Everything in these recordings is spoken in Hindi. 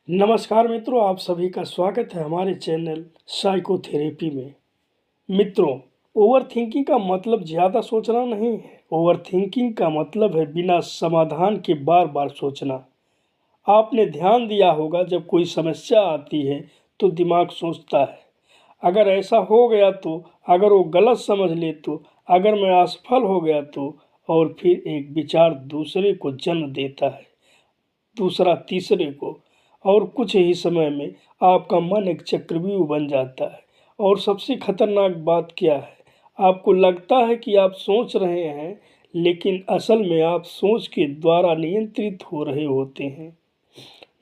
नमस्कार मित्रों, आप सभी का स्वागत है हमारे चैनल साइकोथेरेपी में। मित्रों, ओवर थिंकिंग का मतलब ज़्यादा सोचना नहीं है। ओवर थिंकिंग का मतलब है बिना समाधान के बार बार सोचना। आपने ध्यान दिया होगा, जब कोई समस्या आती है तो दिमाग सोचता है, अगर ऐसा हो गया तो, अगर वो गलत समझ ले तो, अगर मैं असफल हो गया तो। और फिर एक विचार दूसरे को जन्म देता है, दूसरा तीसरे को, और कुछ ही समय में आपका मन एक चक्रव्यूह बन जाता है। और सबसे खतरनाक बात क्या है, आपको लगता है कि आप सोच रहे हैं, लेकिन असल में आप सोच के द्वारा नियंत्रित हो रहे होते हैं।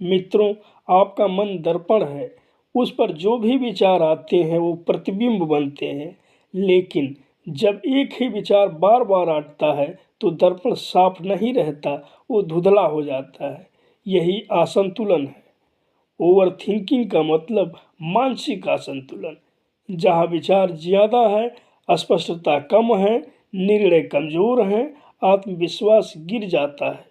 मित्रों, आपका मन दर्पण है, उस पर जो भी विचार आते हैं वो प्रतिबिंब बनते हैं। लेकिन जब एक ही विचार बार बार आता है तो दर्पण साफ नहीं रहता, वो धुंधला हो जाता है। यही असंतुलन है। ओवर थिंकिंग का मतलब मानसिक असंतुलन, जहाँ विचार ज़्यादा है, स्पष्टता कम है, निर्णय कमज़ोर हैं, आत्मविश्वास गिर जाता है।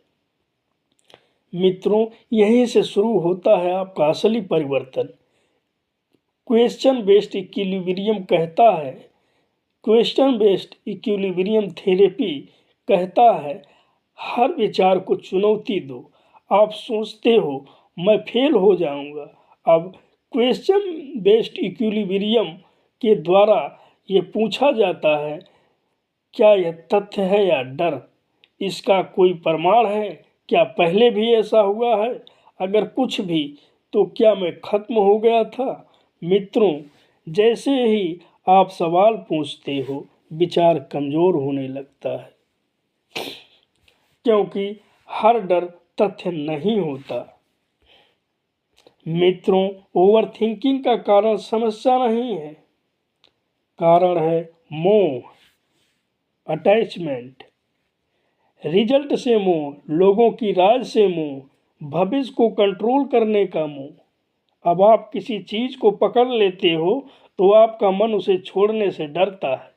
मित्रों, यहीं से शुरू होता है आपका असली परिवर्तन। क्वेश्चन बेस्ड इक्विलिब्रियम कहता है, क्वेश्चन बेस्ड इक्विलिब्रियम थेरेपी कहता है, हर विचार को चुनौती दो। आप सोचते हो मैं फेल हो जाऊंगा, अब क्वेश्चन बेस्ड इक्विलिब्रियम के द्वारा ये पूछा जाता है, क्या यह तथ्य है या डर? इसका कोई प्रमाण है? क्या पहले भी ऐसा हुआ है? अगर कुछ भी, तो क्या मैं खत्म हो गया था? मित्रों, जैसे ही आप सवाल पूछते हो, विचार कमज़ोर होने लगता है, क्योंकि हर डर तथ्य नहीं होता। मित्रों, ओवर थिंकिंग का कारण समस्या नहीं है, कारण है मोह, अटैचमेंट। रिजल्ट से मोह, लोगों की राय से मोह, भविष्य को कंट्रोल करने का मोह। अब आप किसी चीज़ को पकड़ लेते हो तो आपका मन उसे छोड़ने से डरता है,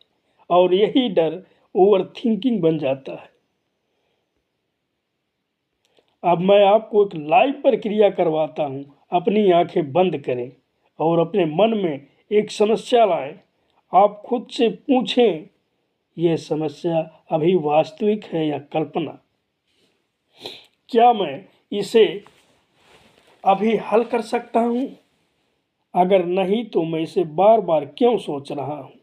और यही डर ओवर थिंकिंग बन जाता है। अब मैं आपको एक लाइव प्रक्रिया करवाता हूँ। अपनी आंखें बंद करें और अपने मन में एक समस्या लाएं। आप खुद से पूछें, यह समस्या अभी वास्तविक है या कल्पना? क्या मैं इसे अभी हल कर सकता हूँ? अगर नहीं, तो मैं इसे बार बार क्यों सोच रहा हूँ?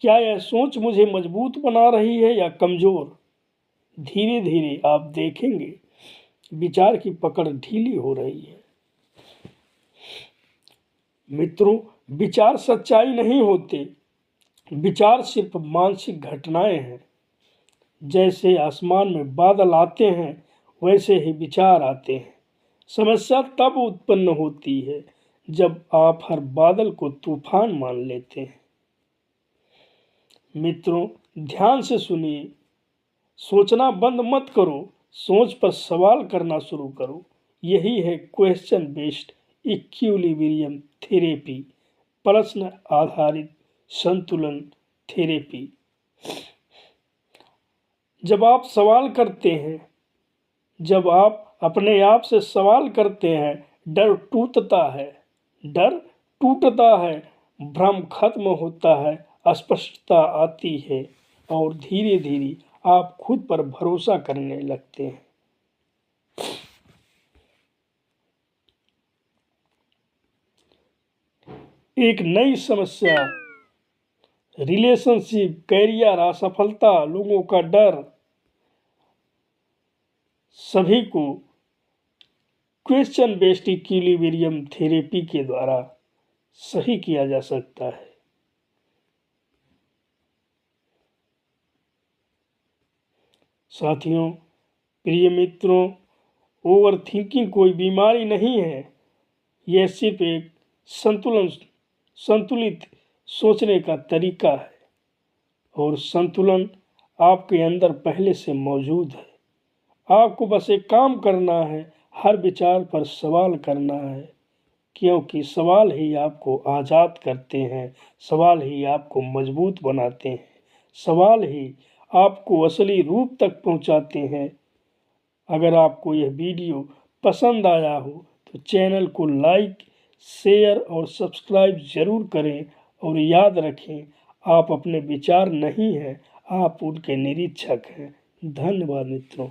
क्या यह सोच मुझे मजबूत बना रही है या कमज़ोर? धीरे धीरे आप देखेंगे विचार की पकड़ ढीली हो रही है। मित्रों, विचार सच्चाई नहीं होते, विचार सिर्फ मानसिक घटनाएं हैं। जैसे आसमान में बादल आते हैं, वैसे ही विचार आते हैं। समस्या तब उत्पन्न होती है जब आप हर बादल को तूफान मान लेते हैं। मित्रों, ध्यान से सुनिए, सोचना बंद मत करो, सोच पर सवाल करना शुरू करो। यही है क्वेश्चन बेस्ड इक्विलिब्रियम थेरेपी, प्रश्न आधारित संतुलन थेरेपी। जब आप सवाल करते हैं, जब आप अपने आप से सवाल करते हैं, डर टूटता है, डर टूटता है, भ्रम खत्म होता है, स्पष्टता आती है, और धीरे धीरे आप खुद पर भरोसा करने लगते हैं। एक नई समस्या, रिलेशनशिप, कैरियर, असफलता, लोगों का डर, सभी को क्वेश्चन बेस्ड इक्विलिब्रियम थेरेपी के द्वारा सही किया जा सकता है। साथियों, प्रिय मित्रों, ओवर थिंकिंग कोई बीमारी नहीं है, यह सिर्फ एक संतुलित सोचने का तरीका है, और संतुलन आपके अंदर पहले से मौजूद है। आपको बस एक काम करना है, हर विचार पर सवाल करना है, क्योंकि सवाल ही आपको आज़ाद करते हैं, सवाल ही आपको मजबूत बनाते हैं, सवाल ही आपको असली रूप तक पहुंचाते हैं। अगर आपको यह वीडियो पसंद आया हो तो चैनल को लाइक, शेयर और सब्सक्राइब ज़रूर करें। और याद रखें, आप अपने विचार नहीं हैं, आप उनके निरीक्षक हैं। धन्यवाद मित्रों।